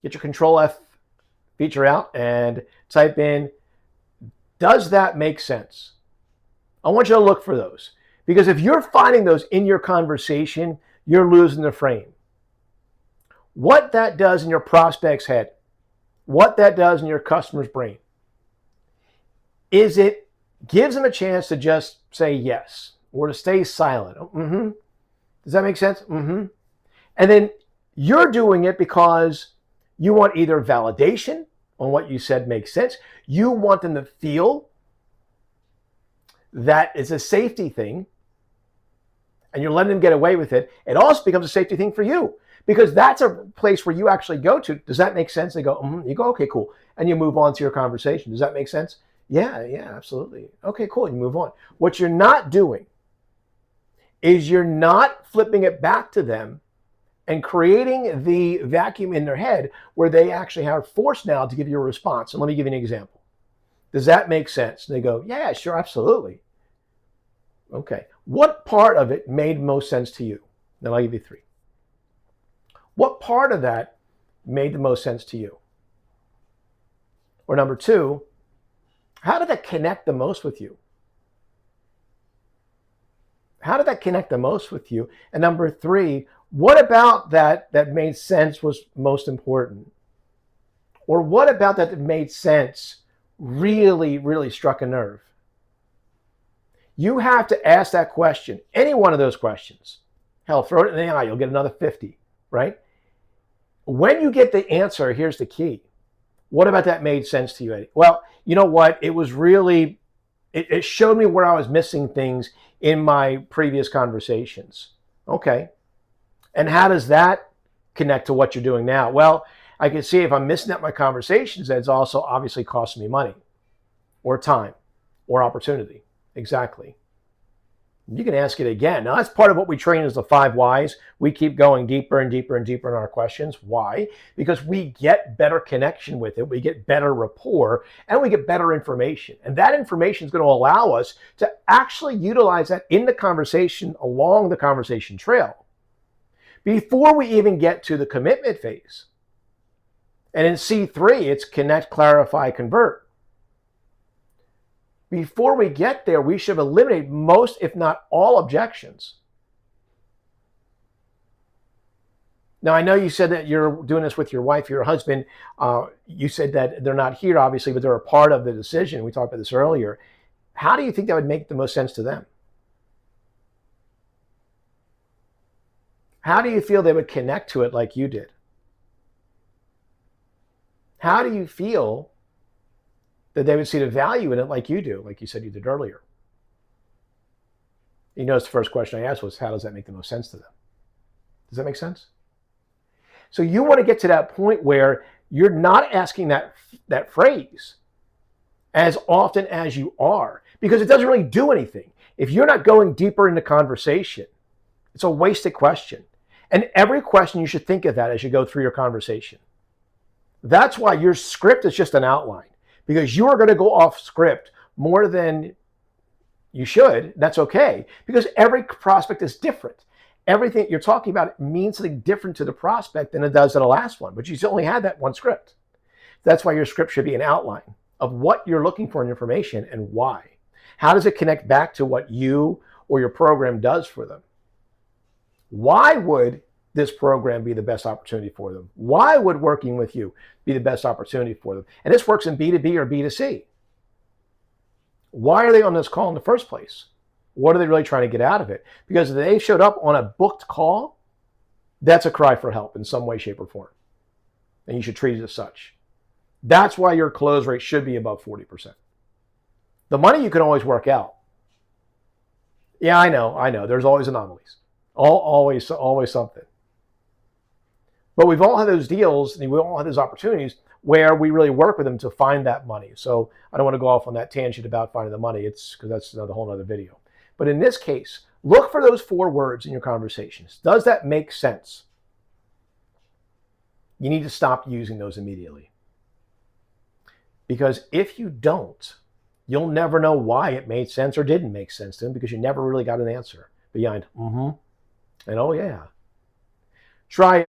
Get your Control F feature out and type in, does that make sense? I want you to look for those. Because if you're finding those in your conversation, you're losing the frame. What that does in your prospect's head, what that does in your customer's brain, is it gives them a chance to just say yes or to stay silent. Mm-hmm. Does that make sense? Mm-hmm. And then you're doing it because you want either validation on what you said makes sense. You want them to feel that it's a safety thing and you're letting them get away with it. It also becomes a safety thing for you because that's a place where you actually go to. Does that make sense? They go, mm-hmm. You go, okay, cool. And you move on to your conversation. Does that make sense? Yeah, absolutely. Okay, cool. You move on. What you're not doing is you're not flipping it back to them and creating the vacuum in their head where they actually have force now to give you a response. And let me give you an example. Does that make sense? And they go, yeah, sure, absolutely. Okay. What part of it made most sense to you? Then I'll give you 3. What part of that made the most sense to you? Or number 2, how did that connect the most with you? How did that connect the most with you? And number 3, what about that made sense was most important? Or what about that made sense really, really struck a nerve? You have to ask that question, any one of those questions. Hell, throw it in the eye, you'll get another 50, right? When you get the answer, here's the key. What about that made sense to you, Eddie? Well, you know what? It was really, it showed me where I was missing things in my previous conversations. Okay. And how does that connect to what you're doing now? Well, I can see if I'm missing out my conversations, that's also obviously costing me money or time or opportunity. Exactly. You can ask it again. Now, that's part of what we train as the 5 whys. We keep going deeper and deeper and deeper in our questions. Why? Because we get better connection with it. We get better rapport and we get better information. And that information is going to allow us to actually utilize that in the conversation along the conversation trail before we even get to the commitment phase. And in C3, it's connect, clarify, convert. Before we get there, we should eliminate most, if not all, objections. Now, I know you said that you're doing this with your wife, your husband. You said that they're not here, obviously, but they're a part of the decision. We talked about this earlier. How do you think that would make the most sense to them? How do you feel they would connect to it like you did? How do you feel that they would see the value in it like you do, like you said you did earlier? You notice the first question I asked was, how does that make the most sense to them? Does that make sense? So you want to get to that point where you're not asking that phrase as often as you are, because it doesn't really do anything. If you're not going deeper into conversation, it's a wasted question. And every question, you should think of that as you go through your conversation. That's why your script is just an outline, because you are going to go off script more than you should. That's okay, because every prospect is different. Everything you're talking about means something different to the prospect than it does to the last one, but you only had that one script. That's why your script should be an outline of what you're looking for in information and why. How does it connect back to what you or your program does for them? Why would this program be the best opportunity for them? Why would working with you be the best opportunity for them? And this works in B2B or B2C. Why are they on this call in the first place? What are they really trying to get out of it? Because if they showed up on a booked call, that's a cry for help in some way, shape, or form. And you should treat it as such. That's why your close rate should be above 40%. The money you can always work out. Yeah, I know. There's always anomalies. Always something. But we've all had those deals and we all had those opportunities where we really work with them to find that money. So I don't want to go off on that tangent about finding the money. It's because that's another whole other video. But in this case, look for those 4 words in your conversations. Does that make sense? You need to stop using those immediately. Because if you don't, you'll never know why it made sense or didn't make sense to them, because you never really got an answer beyond mm-hmm and oh yeah. Try it.